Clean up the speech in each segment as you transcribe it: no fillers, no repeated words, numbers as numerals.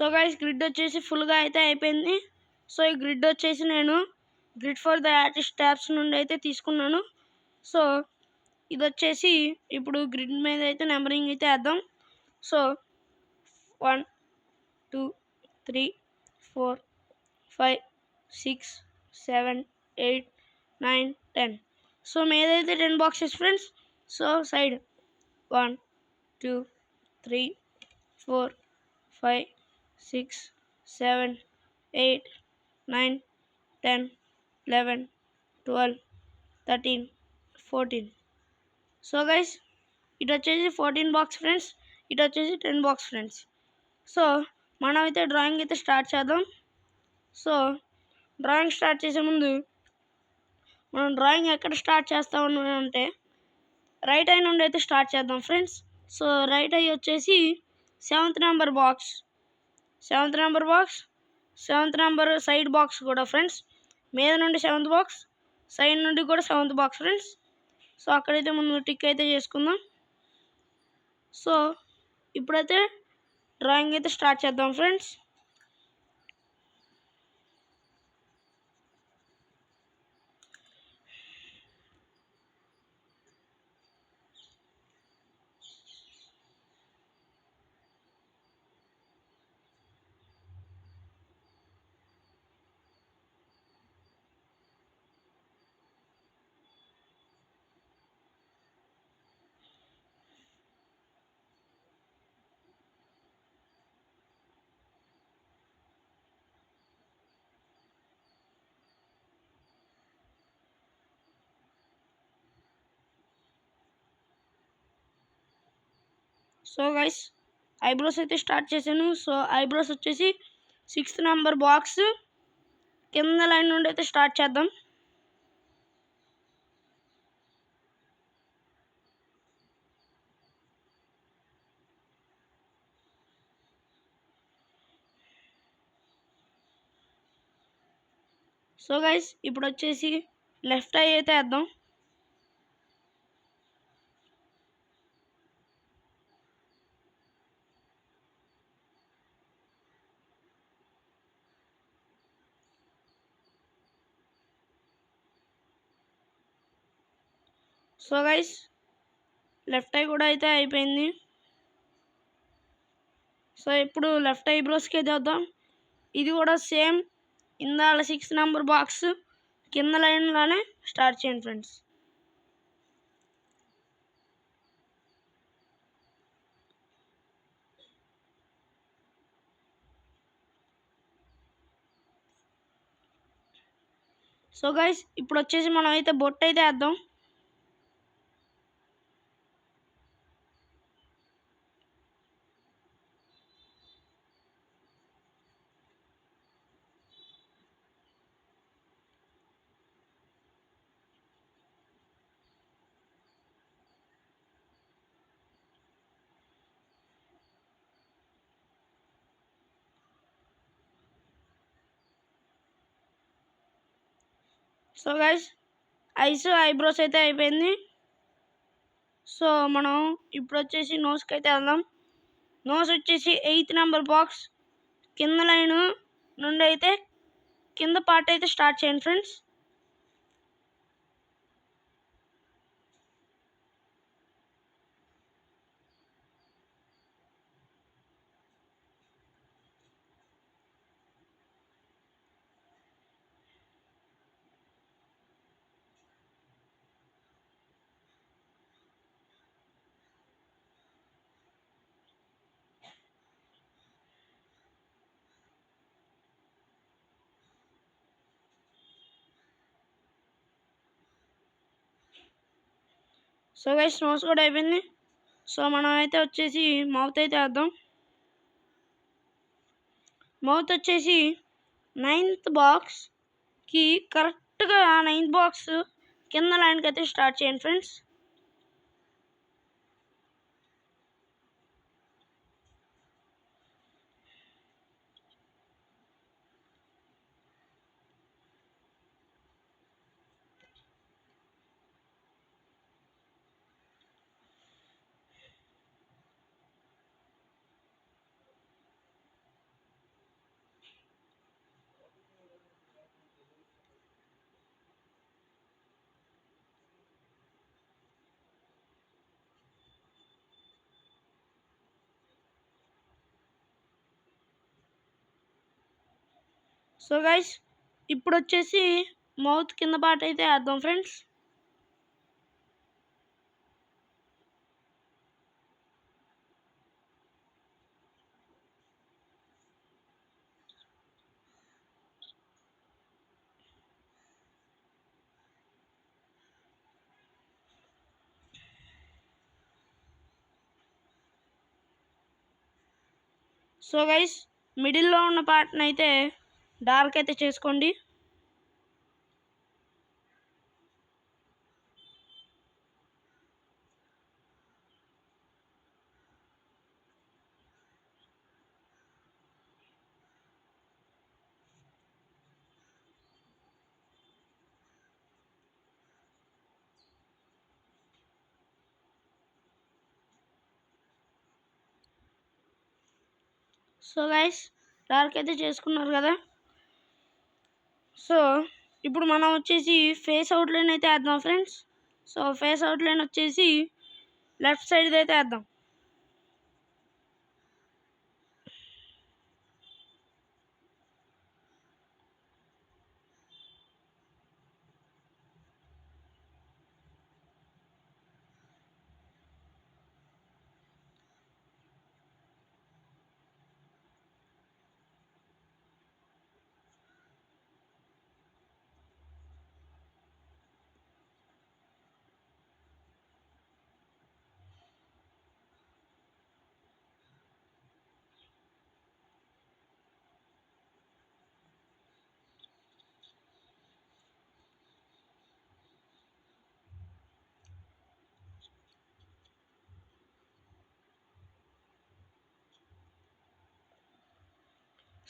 So guys grid వచ్చేసి ఫుల్గా అయితే అయిపోయింది. సో ఈ గ్రిడ్ వచ్చేసి నేను grid for the artist tabs నుండి అయితే తీసుకున్నాను. సో ఇది వచ్చేసి ఇప్పుడు గ్రిడ్ మీద అయితే నెంబరింగ్ అయితే వేద్దాం. సో 1 2 3 4 5 6 7 8 9 10. సో మీదైతే 10 boxes friends. So side 1 2 3 4 5 6 7 8 9 10 11 12 13 14. So guys ఇటు వచ్చేసి 14 బాక్స్ ఫ్రెండ్స్, ఇటు వచ్చేసి 10 బాక్స్ ఫ్రెండ్స్. సో మనం అయితే డ్రాయింగ్ అయితే స్టార్ట్ చేద్దాం. సో డ్రాయింగ్ స్టార్ట్ చేసే ముందు మనం డ్రాయింగ్ ఎక్కడ స్టార్ట్ చేస్తామని అంటే రైట్ ఐ నుండి అయితే స్టార్ట్ చేద్దాం ఫ్రెండ్స్. సో రైట్ ఐ వచ్చేసి 7th number box, 7th number box, 7th number side box కూడా ఫ్రెండ్స్. మీద నుండి 7th బాక్స్, సైడ్ నుండి కూడా 7th బాక్స్ ఫ్రెండ్స్. సో అక్కడైతే ముందు టిక్ అయితే చేసుకుందాం. సో ఇప్పుడైతే డ్రాయింగ్ అయితే స్టార్ట్ చేద్దాం ఫ్రెండ్స్. సో గైస్ ఐబ్రోస్ అయితే స్టార్ట్ చేశాను. సో ఐబ్రోస్ వచ్చేసి 6th నెంబర్ బాక్స్ కింద లైన్ నుండి అయితే స్టార్ట్ చేద్దాం. సో గైస్ ఇప్పుడు వచ్చేసి లెఫ్ట్ ఐ అయితే వేద్దాం. సో గైస్ లెఫ్ట్ ఐ కూడా అయితే అయిపోయింది. సో ఇప్పుడు లెఫ్ట్ ఐబ్రోస్కి అయితే వద్దాం. ఇది కూడా సేమ్ ఇందాల 6th నెంబర్ బాక్స్ కింద లైన్లోనే స్టార్ట్ చేయండి ఫ్రెండ్స్. సో గైస్ ఇప్పుడు వచ్చేసి మనం అయితే బొట్టు అయితే వేద్దాం. సో గైస్ ఐస్ ఐబ్రోస్ అయితే అయిపోయింది. సో మనం ఇప్పుడు వచ్చేసి నోస్కి అయితే వెళ్దాం. నోస్ వచ్చేసి 8th నెంబర్ బాక్స్ కింద లైన్ నుండి అయితే కింద పార్ట్ అయితే స్టార్ట్ చేయండి ఫ్రెండ్స్. సో గైస్ నోస్ కూడా అయిపోయింది. సో మనం అయితే వచ్చేసి మౌత్ అయితే వేద్దాం. మౌత్ వచ్చేసి 9th బాక్స్కి కరెక్ట్గా 9th బాక్స్ కింద లైన్కి అయితే స్టార్ట్ చేయండి ఫ్రెండ్స్. సో గైస్ ఇప్పుడు వచ్చేసి మౌత్ కింద పార్ట్ అయితే వేద్దాం ఫ్రెండ్స్. సో గైస్ మిడిల్లో ఉన్న పార్ట్ని అయితే డార్క్ అయితే చేసుకోండి. సో గైస్ డార్క్ అయితే చేసుకున్నారు కదా. సో ఇప్పుడు మనం వచ్చేసి ఫేస్ అవుట్లైన్ అయితే వేద్దాం ఫ్రెండ్స్. సో ఫేస్ అవుట్లైన్ వచ్చేసి లెఫ్ట్ సైడ్ అయితే వేద్దాం.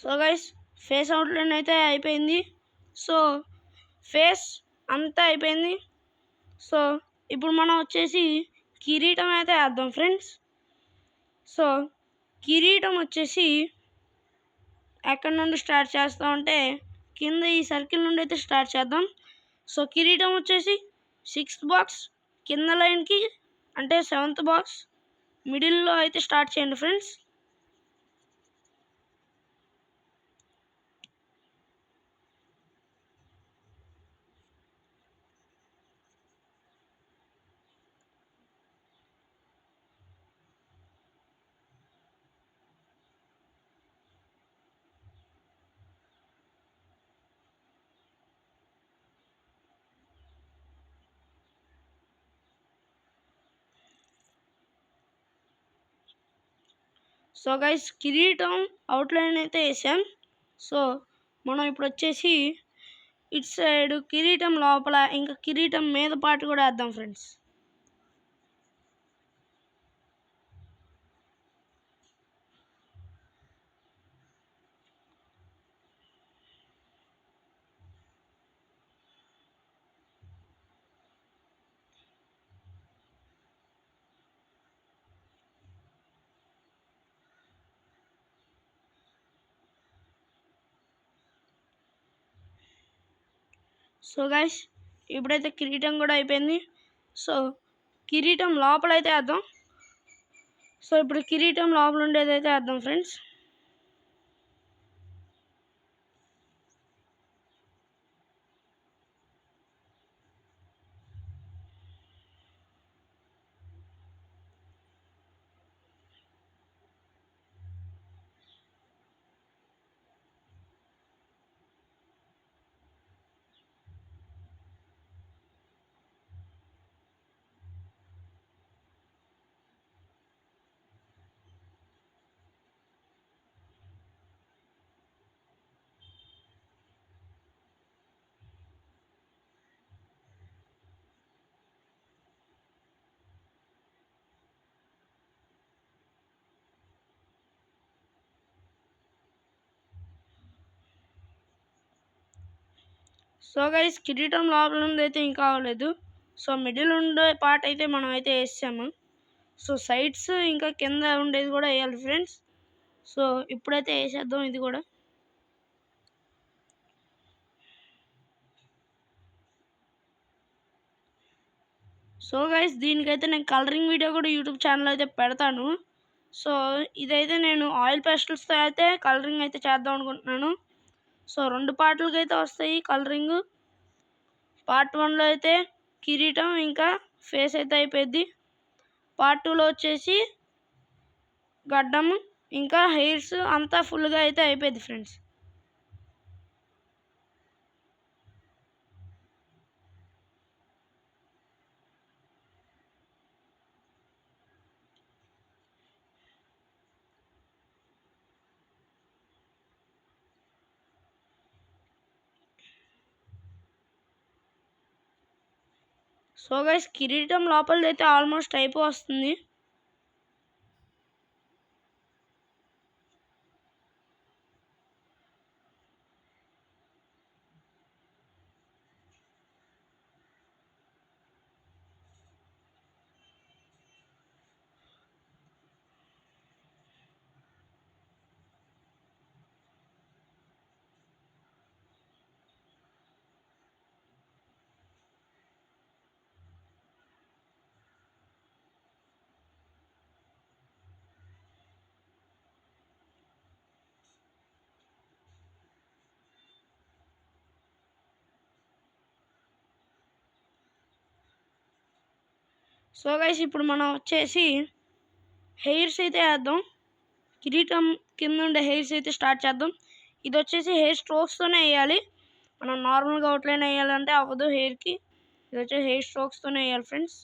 సో గైస్ ఫేస్ అవుట్లైన్ అయితే అయిపోయింది. సో ఫేస్ అంతా అయిపోయింది. సో ఇప్పుడు మనం వచ్చేసి కిరీటం అయితే వేద్దాం ఫ్రెండ్స్. సో కిరీటం వచ్చేసి ఎక్కడి నుండి స్టార్ట్ చేస్తామంటే కింద ఈ సర్కిల్ నుండి అయితే స్టార్ట్ చేద్దాం. సో కిరీటం వచ్చేసి 6th బాక్స్ కింద లైన్కి అంటే 7th బాక్స్ మిడిల్లో అయితే స్టార్ట్ చేయండి ఫ్రెండ్స్. సో గైస్ కిరీటం అవుట్లైన్ అయితే వేసాం. సో మనం ఇప్పుడు వచ్చేసి ఇటు సైడ్ కిరీటం లోపల ఇంకా కిరీటం మీద పార్ట్ కూడా వేద్దాం ఫ్రెండ్స్. సో గైస్ ఇప్పుడైతే కిరీటం కూడా అయిపోయింది. సో కిరీటం లోపల అయితే వేద్దాం. సో ఇప్పుడు కిరీటం లోపల ఉండేదైతే వేద్దాం ఫ్రెండ్స్. సో గైస్ కిరీటం లోపల ఉంది అయితే ఇంకా అవ్వలేదు. సో మిడిల్ ఉండే పార్ట్ అయితే మనం అయితే వేసాము. సో సైడ్స్ ఇంకా కింద ఉండేది కూడా వేయాలి ఫ్రెండ్స్. సో ఇప్పుడైతే వేసేద్దాం ఇది కూడా. సో గైస్ దీనికైతే నేను కలరింగ్ వీడియో కూడా యూట్యూబ్ ఛానల్ అయితే పెడతాను. సో ఇదైతే నేను ఆయిల్ పేస్టల్స్తో అయితే కలరింగ్ అయితే చేద్దాం అనుకుంటున్నాను. సో 2 పార్ట్‌లకైతే వస్తాయి కలరింగ్. పార్ట్ 1లో అయితే కిరీటం ఇంకా ఫేస్ అయితే అయిపోద్ది. పార్ట్ 2లో వచ్చేసి గడ్డం ఇంకా హెయిర్స్ అంతా ఫుల్‌గా అయితే అయిపోద్ది ఫ్రెండ్స్. సో గైస్ కిరీటం లోపలదైతే ఆల్మోస్ట్ అయిపోవస్తుంది. సో గైస్ ఇప్పుడు మనం వచ్చేసి హెయిర్స్ అయితే వేద్దాం. కిరీటం కింద ఉండే హెయిర్స్ అయితే స్టార్ట్ చేద్దాం. ఇది వచ్చేసి హెయిర్ స్ట్రోక్స్తోనే వేయాలి. మనం నార్మల్గా అవుట్లైన్ వేయాలంటే అవ్వదు హెయిర్కి. ఇది వచ్చేసి హెయిర్ స్ట్రోక్స్తోనే వేయాలి friends.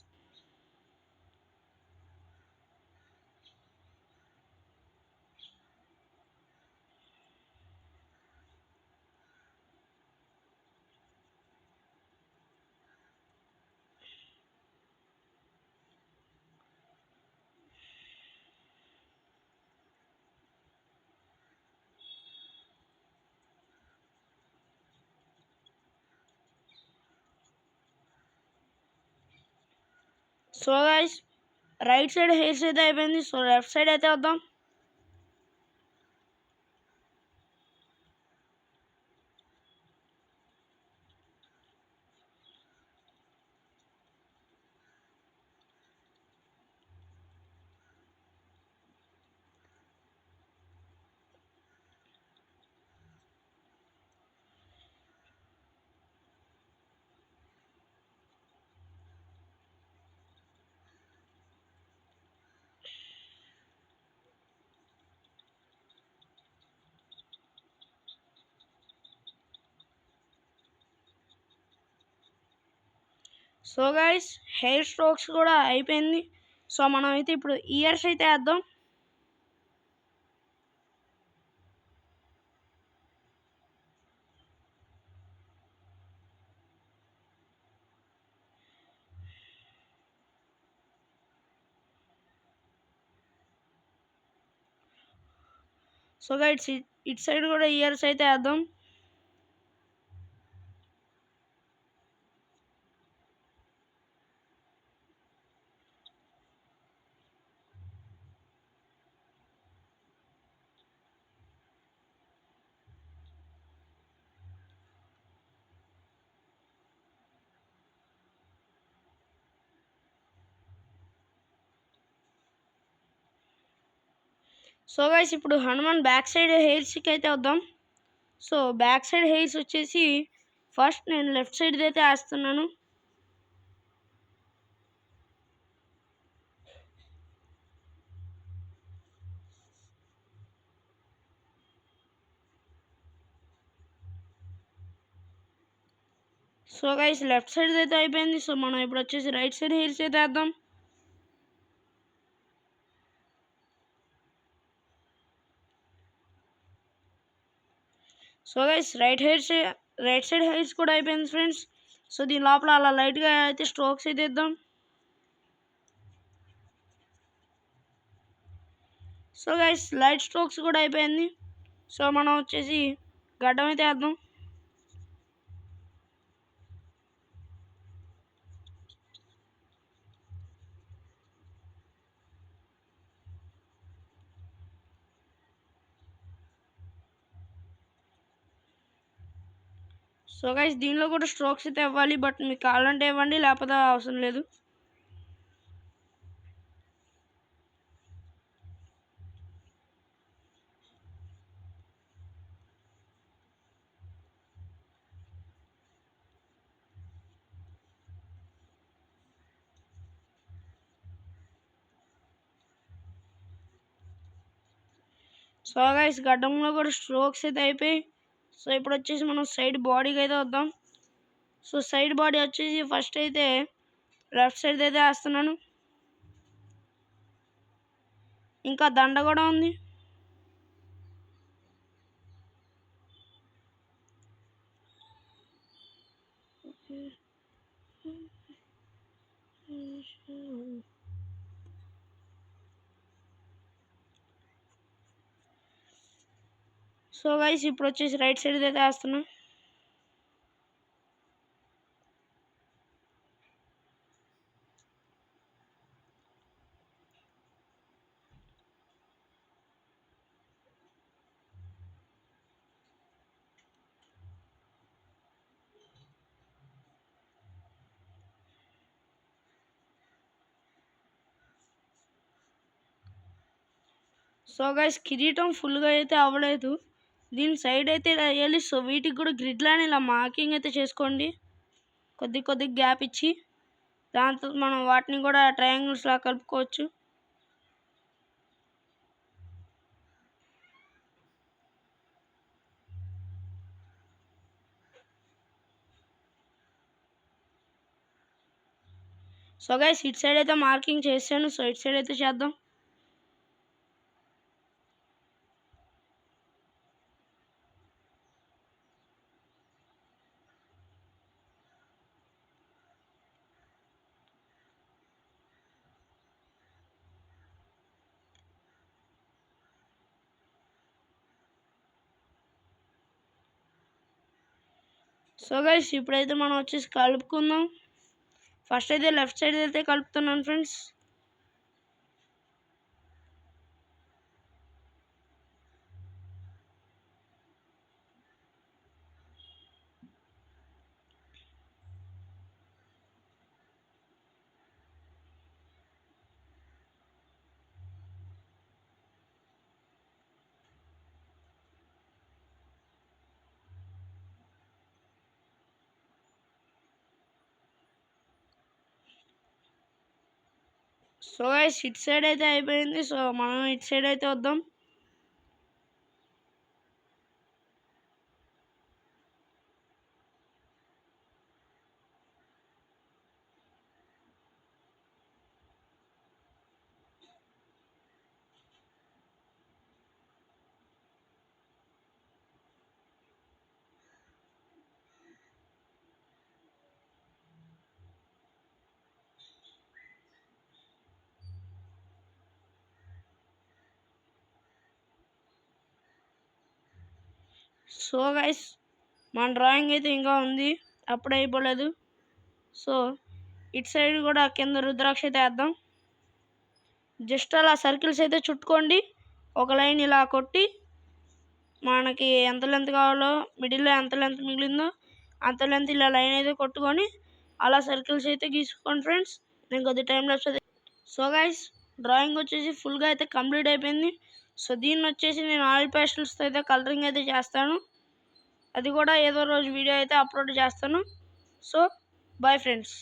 So guys right side hairs అయితే అయిపోయింది. సో లెఫ్ట్ సైడ్ అయితే వద్దాం. సో గైస్ హెయిర్ స్ట్రోక్స్ కూడా అయిపోయింది. సో మనం అయితే ఇప్పుడు ఇయర్స్ అయితే వేద్దాం. సో గైస్ ఇటు సైడ్ కూడా ఇయర్స్ అయితే వేద్దాం. సో గైస్ ఇప్పుడు హనుమాన్ బ్యాక్ సైడ్ హెయిర్స్కి అయితే వద్దాం. సో బ్యాక్ సైడ్ హెయిర్స్ వచ్చేసి ఫస్ట్ నేను లెఫ్ట్ సైడ్ అయితే వేస్తున్నాను. సో గైస్ లెఫ్ట్ సైడ్ అయితే అయిపోయింది. సో మనం ఇప్పుడు వచ్చేసి రైట్ సైడ్ హెయిర్స్ అయితే వేద్దాం. So guys right side hairs కూడా అయిపోయింది ఫ్రెండ్స్. సో దీని లోపల అలా లైట్గా అయితే స్ట్రోక్స్ అయితే ఇద్దాం. సో గైస్ లైట్ స్ట్రోక్స్ కూడా అయిపోయింది. సో మనం వచ్చేసి గడ్డం అయితే వేద్దాం. సో గైస్ దీనిలో కూడా స్ట్రోక్స్ అయితే ఇవ్వాలి. బట్ మీకు కావాలంటే ఇవ్వండి, లేకపోతే అవసరం లేదు. సో గైస్ గడ్డంలో కూడా స్ట్రోక్స్ అయితే అయిపోయి. సో ఇప్పుడు వచ్చేసి మనం సైడ్ బాడీకి అయితే వద్దాం. సో సైడ్ బాడీ వచ్చేసి ఫస్ట్ అయితే లెఫ్ట్ సైడ్ అయితే వేస్తున్నాను. ఇంకా దండ కూడా ఉంది. సో గైస్ ఇప్పుడు వచ్చేసి రైట్ సైడ్ అయితే వేస్తున్నా. సో గైస్ కిరీటం ఫుల్గా అయితే అవ్వలేదు. దీని సైడ్ అయితే ఇలా వేయాలి. సో వీటికి కూడా గ్రిడ్ లైన్ ఇలా మార్కింగ్ అయితే చేసుకోండి, కొద్ది గ్యాప్ ఇచ్చి. దాంతో మనం వాటిని కూడా ట్రయాంగిల్స్ లా కలుపుకోవచ్చు. సో గైస్ ఇటు సైడ్ అయితే మార్కింగ్ చేశాను. సో ఇటు సైడ్ అయితే చేద్దాం. సో గైస్ ఇప్పుడైతే మనం వచ్చేసి కలుపుకుందాం. ఫస్ట్ అయితే లెఫ్ట్ సైడ్ అయితే కలుపుతున్నాను ఫ్రెండ్స్. సో గైస్ ఇటు సైడ్ అయితే అయిపోయింది. సో మనం ఇటు సైడ్ అయితే వద్దాం. సో గైస్ మన డ్రాయింగ్ అయితే ఇంకా ఉంది, అప్పుడే అయిపోలేదు. సో ఇటు సైడ్ కూడా కింద రుద్రాక్ష అయితే వేద్దాం. జస్ట్ అలా సర్కిల్స్ అయితే చుట్టుకోండి. ఒక లైన్ ఇలా కొట్టి మనకి ఎంత లెంత్ కావాలో, మిడిల్లో ఎంత లెంత్ మిగిలిందో అంత లెంత్ ఇలా లైన్ అయితే కొట్టుకొని అలా సర్కిల్స్ అయితే గీసుకోండి ఫ్రెండ్స్. నేను కొద్ది టైం వస్తుంది. సో గైస్ డ్రాయింగ్ వచ్చేసి ఫుల్గా అయితే కంప్లీట్ అయిపోయింది. సో దీన్ని వచ్చేసి నేను ఆయిల్ పేస్టల్స్తో అయితే కలరింగ్ అయితే చేస్తాను. అది కూడా ఏదో రోజు వీడియో అయితే అప్లోడ్ చేస్తాను. So bye friends.